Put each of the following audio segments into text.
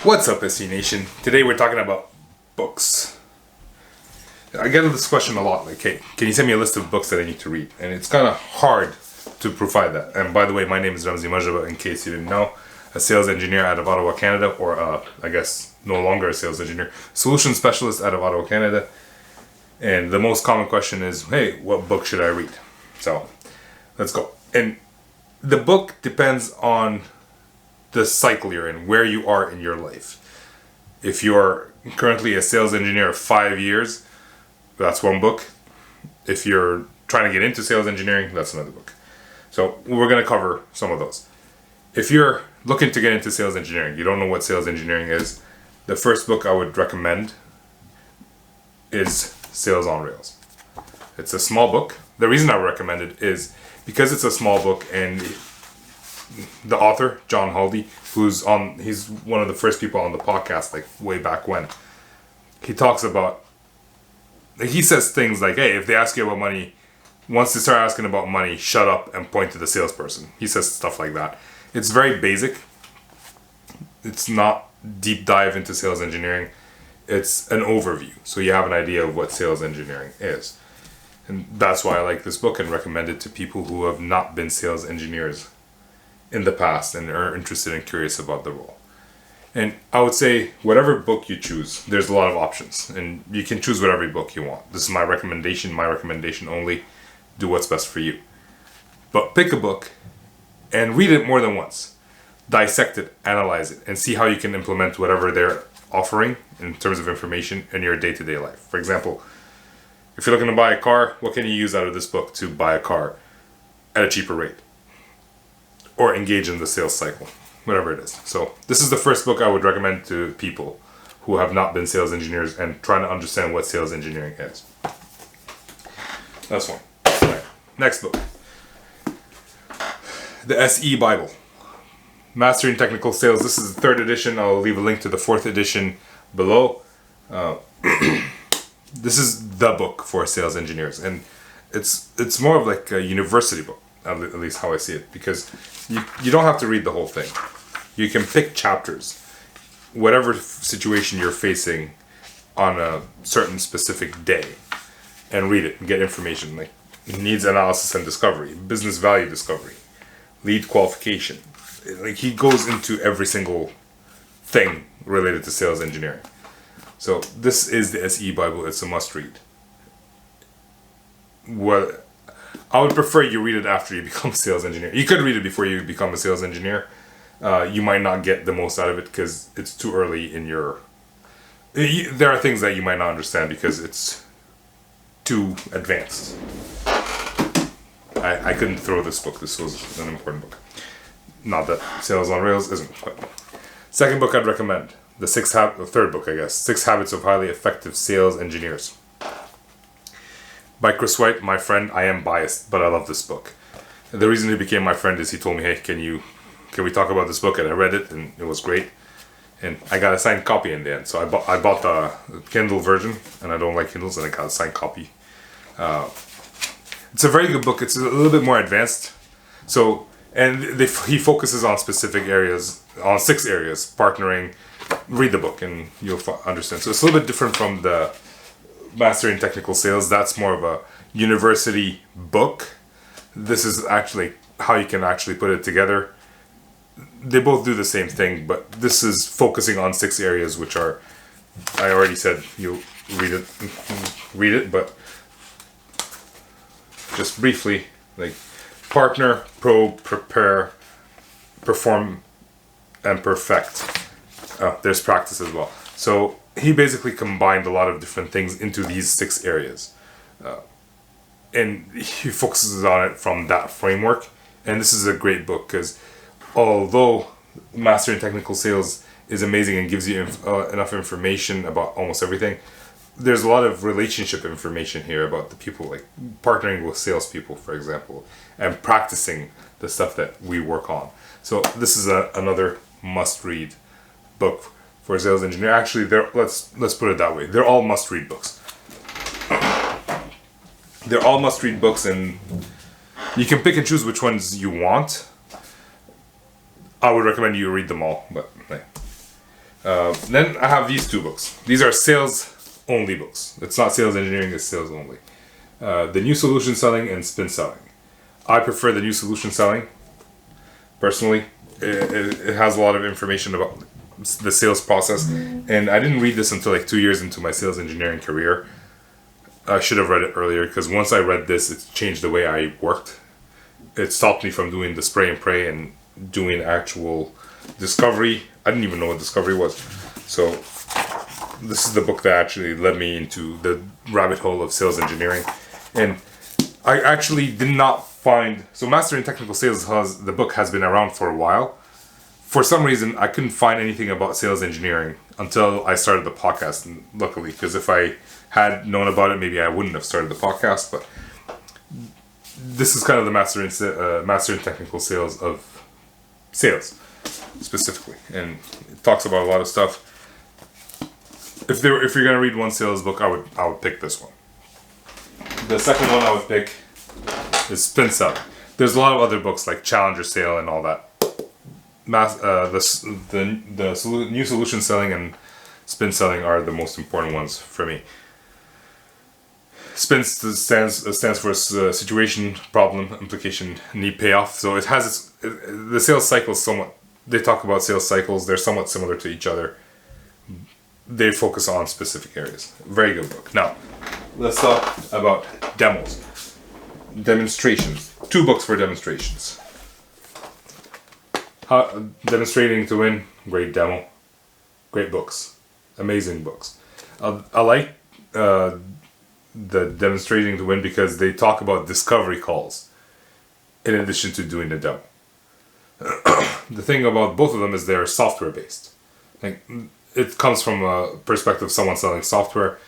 What's up, SC Nation? Today we're talking about books. I get this question a lot, like, hey, can you send me a list of books that I need to read? And it's kind of hard to provide that. And by the way, my name is Ramzi Majaba, in case you didn't know, a sales engineer out of Ottawa, Canada, or I guess no longer a sales engineer, solution specialist out of Ottawa, Canada. And the most common question is, hey, what book should I read? So, let's go. And the book depends on the cycle you're in, where you are in your life. If you're currently a sales engineer of 5 years, that's one book. If you're trying to get into sales engineering, that's another book. So we're going to cover some of those. If you're looking to get into sales engineering, you don't know what sales engineering is, the first book I would recommend is Sales on Rails. It's a small book. The reason I would recommend it is because it's a small book, and the author, John Haldi, he's one of the first people on the podcast, like way back when. He talks about, he says things like, hey, if they ask you about money, once they start asking about money, shut up and point to the salesperson. He says stuff like that. It's very basic. It's not deep dive into sales engineering. It's an overview, so you have an idea of what sales engineering is. And that's why I like this book and recommend it to people who have not been sales engineers in the past and are interested and curious about the role. And I would say whatever book you choose, there's a lot of options, and you can choose whatever book you want. This is my recommendation only. Do what's best for you. But pick a book and read it more than once. Dissect it, analyze it, and see how you can implement whatever they're offering in terms of information in your day-to-day life. For example, if you're looking to buy a car, what can you use out of this book to buy a car at a cheaper rate? Or engage in the sales cycle, whatever it is. So this is the first book I would recommend to people who have not been sales engineers and trying to understand what sales engineering is. That's one. Right. Next book. The SE Bible. Mastering Technical Sales. This is the 3rd edition. I'll leave a link to the 4th edition below. This is the book for sales engineers. And it's more of like a university book, at least how I see it, because you don't have to read the whole thing. You can pick chapters, whatever situation you're facing on a certain specific day, and read it and get information like needs analysis and discovery, business value discovery, lead qualification. Like, he goes into every single thing related to sales engineering. So this is the SE Bible. It's a must read. Well, I would prefer you read it after you become a sales engineer. You could read it before you become a sales engineer. You might not get the most out of it because it's too early in your... There are things that you might not understand because it's too advanced. I couldn't throw this book. This was an important book. Not that Sales on Rails isn't. But second book I'd recommend. The third book, I guess. 6 Habits of Highly Effective Sales Engineers. By Chris White, my friend. I am biased, but I love this book. The reason he became my friend is he told me, hey, can we talk about this book? And I read it, and it was great. And I got a signed copy in the end. So I bought the Kindle version, and I don't like Kindles, and I got a signed copy. It's a very good book. It's a little bit more advanced. So, and he focuses on specific areas, on 6 areas, partnering. Read the book, and you'll understand. So it's a little bit different from the Mastering Technical Sales. That's more of a university book. This is actually how you can actually put it together. They both do the same thing, but this is focusing on 6 areas, which are, I already said you'll read it, but just briefly, like partner, probe, prepare, perform, and perfect. There's practice as well. So he basically combined a lot of different things into these 6 areas. And he focuses on it from that framework. And this is a great book because although Mastering Technical Sales is amazing and gives you enough information about almost everything, there's a lot of relationship information here about the people, like partnering with salespeople, for example, and practicing the stuff that we work on. So this is another must-read book for a sales engineer. Actually, let's put it that way. They're all must-read books. They're all must-read books, and you can pick and choose which ones you want. I would recommend you read them all, but Then I have these two books. These are sales only books. It's not sales engineering, it's sales only. The New Solution Selling and Spin Selling. I prefer the New Solution Selling, personally. It has a lot of information about the sales process, and I didn't read this until like 2 years into my sales engineering career. I should have read it earlier, because once I read this, it changed the way I worked. It stopped me from doing the spray and pray and doing actual discovery. I didn't even know what discovery was. So this is the book that actually led me into the rabbit hole of sales engineering. And I actually did not find... So Mastering Technical Sales, the book has been around for a while. For some reason, I couldn't find anything about sales engineering until I started the podcast, and luckily, because if I had known about it, maybe I wouldn't have started the podcast. But this is kind of the Mastering Technical Sales of sales, specifically, and it talks about a lot of stuff. If you're gonna read one sales book, I would pick this one. The second one I would pick is Spin Selling. There's a lot of other books like Challenger Sale and all that. The New Solution Selling and Spin Selling are the most important ones for me. Spin stands for situation, problem, implication, need, payoff. So it has the sales cycles somewhat. They talk about sales cycles. They're somewhat similar to each other. They focus on specific areas. Very good book. Now, let's talk about demos. Demonstrations. 2 books for demonstrations. Demonstrating to Win. Great demo. Great books. Amazing books. I like the Demonstrating to Win because they talk about discovery calls in addition to doing the demo. The thing about both of them is they're software based. Like, it comes from a perspective of someone selling software,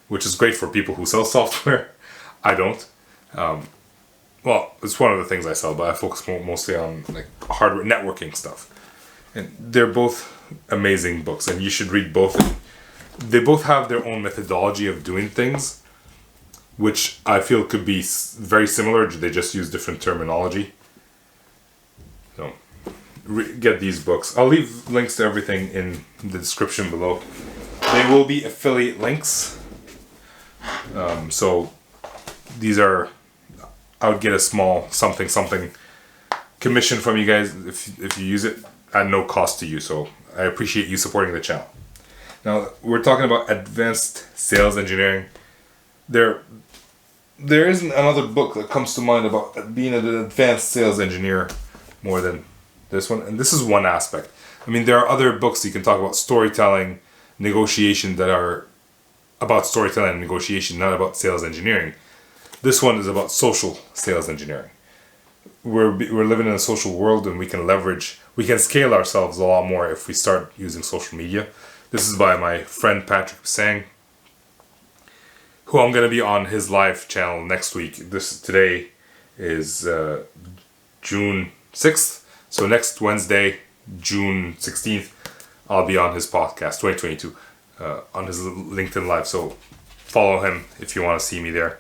which is great for people who sell software. I don't. Well, it's one of the things I sell, but I focus mostly on like hardware networking stuff. And they're both amazing books, and you should read both. They both have their own methodology of doing things, which I feel could be very similar. They just use different terminology. So, get these books. I'll leave links to everything in the description below. They will be affiliate links. So, these are... I would get a small something commission from you guys if you use it at no cost to you. So I appreciate you supporting the channel. Now we're talking about advanced sales engineering. There isn't another book that comes to mind about being an advanced sales engineer more than this one. And this is one aspect. I mean, there are other books you can talk about storytelling, negotiation that are about storytelling and negotiation, not about sales engineering. This one is about social sales engineering. We're living in a social world, and we can scale ourselves a lot more if we start using social media. This is by my friend Patrick Pissang, who I'm going to be on his live channel next week. Today is June 6th, so next Wednesday, June 16th, I'll be on his podcast, 2022, on his LinkedIn Live. So follow him if you want to see me there.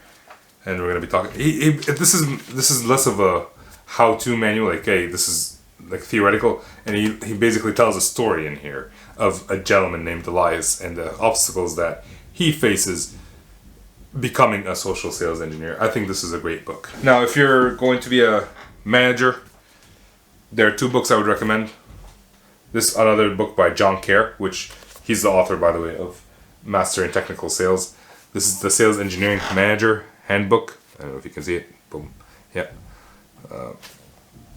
And we're gonna be talking. This is less of a how-to manual. Like, hey, this is like theoretical, and he basically tells a story in here of a gentleman named Elias and the obstacles that he faces becoming a social sales engineer. I think this is a great book. Now, if you're going to be a manager, there are 2 books I would recommend. This another book by John Kerr, which he's the author, by the way, of Mastering Technical Sales. This is the Sales Engineering Manager Handbook. I don't know if you can see it. Boom. Yeah.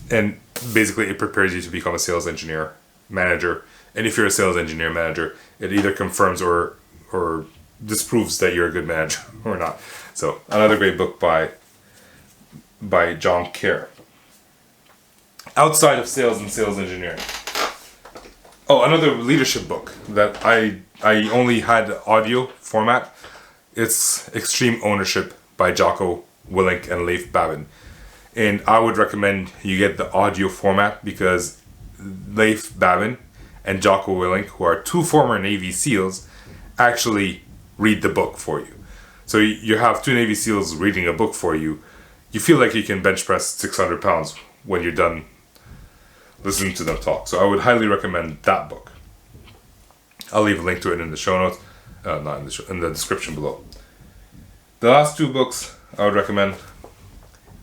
And basically it prepares you to become a sales engineer manager. And if you're a sales engineer manager, it either confirms or disproves that you're a good manager or not. So another great book by John Kerr. Outside of sales and sales engineering. Oh, another leadership book that I only had audio format. It's Extreme Ownership by Jocko, Willink, and Leif Baben. And I would recommend you get the audio format because Leif Baben and Jocko Willink, who are 2 former Navy SEALs, actually read the book for you. So you have 2 Navy SEALs reading a book for you. You feel like you can bench press 600 pounds when you're done listening to them talk. So I would highly recommend that book. I'll leave a link to it in the show notes, not in the in the description below. The last 2 books I would recommend,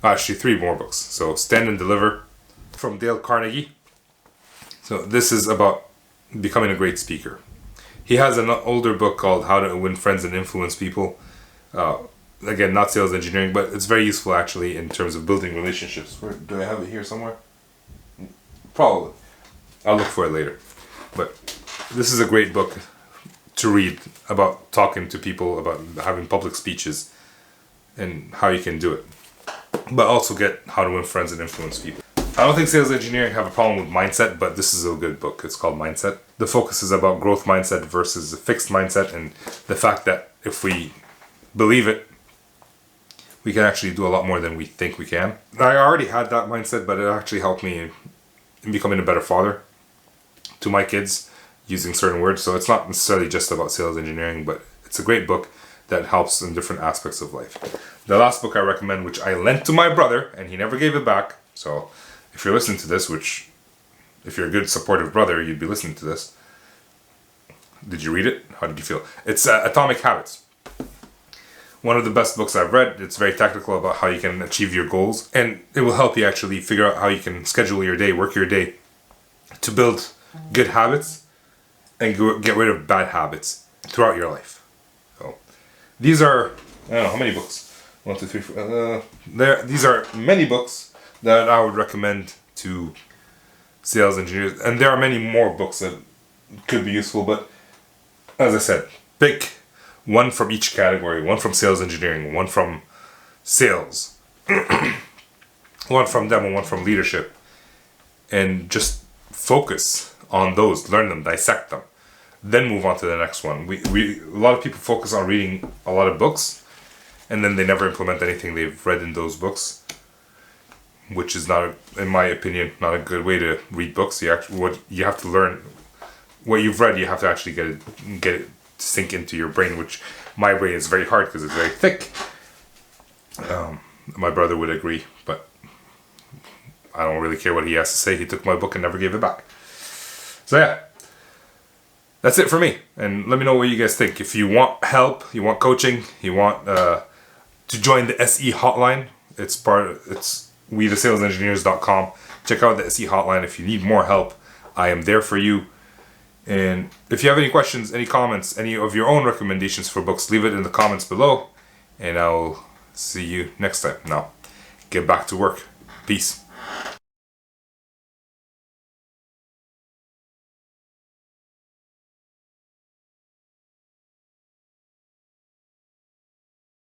actually 3 more books. So Stand and Deliver from Dale Carnegie. So this is about becoming a great speaker. He has an older book called How to Win Friends and Influence People. Again, not sales engineering, but it's very useful actually in terms of building relationships. Do I have it here somewhere? Probably. I'll look for it later. But this is a great book to read about talking to people, about having public speeches, and how you can do it. But also get How to Win Friends and Influence People. I don't think sales engineering have a problem with mindset, but this is a good book. It's called Mindset. The focus is about growth mindset versus a fixed mindset, and the fact that if we believe it, we can actually do a lot more than we think we can. I already had that mindset, but it actually helped me in becoming a better father to my kids using certain words. So it's not necessarily just about sales engineering, but it's a great book that helps in different aspects of life. The last book I recommend, which I lent to my brother, and he never gave it back. So if you're listening to this, which if you're a good supportive brother, you'd be listening to this. Did you read it? How did you feel? It's Atomic Habits. One of the best books I've read. It's very technical about how you can achieve your goals, and it will help you actually figure out how you can schedule your day, work your day to build good habits and get rid of bad habits throughout your life. So these are, I don't know how many books. 1, 2, 3, 4. These are many books that I would recommend to sales engineers, and there are many more books that could be useful. But as I said, pick one from each category, one from sales engineering, one from sales, one from demo, one from leadership, and just focus on those, learn them, dissect them, then move on to the next one. A lot of people focus on reading a lot of books, and then they never implement anything they've read in those books, which is not, in my opinion, not a good way to read books. You have to learn what you've read. You have to actually get it sink into your brain, which my brain is very hard because it's very thick. My brother would agree, but I don't really care what he has to say. He took my book and never gave it back. So yeah, that's it for me. And let me know what you guys think. If you want help, you want coaching, you want to join the SE hotline, it's WeTheSalesEngineers.com. Check out the SE hotline if you need more help. I am there for you. And if you have any questions, any comments, any of your own recommendations for books, leave it in the comments below. And I'll see you next time. Now, get back to work. Peace.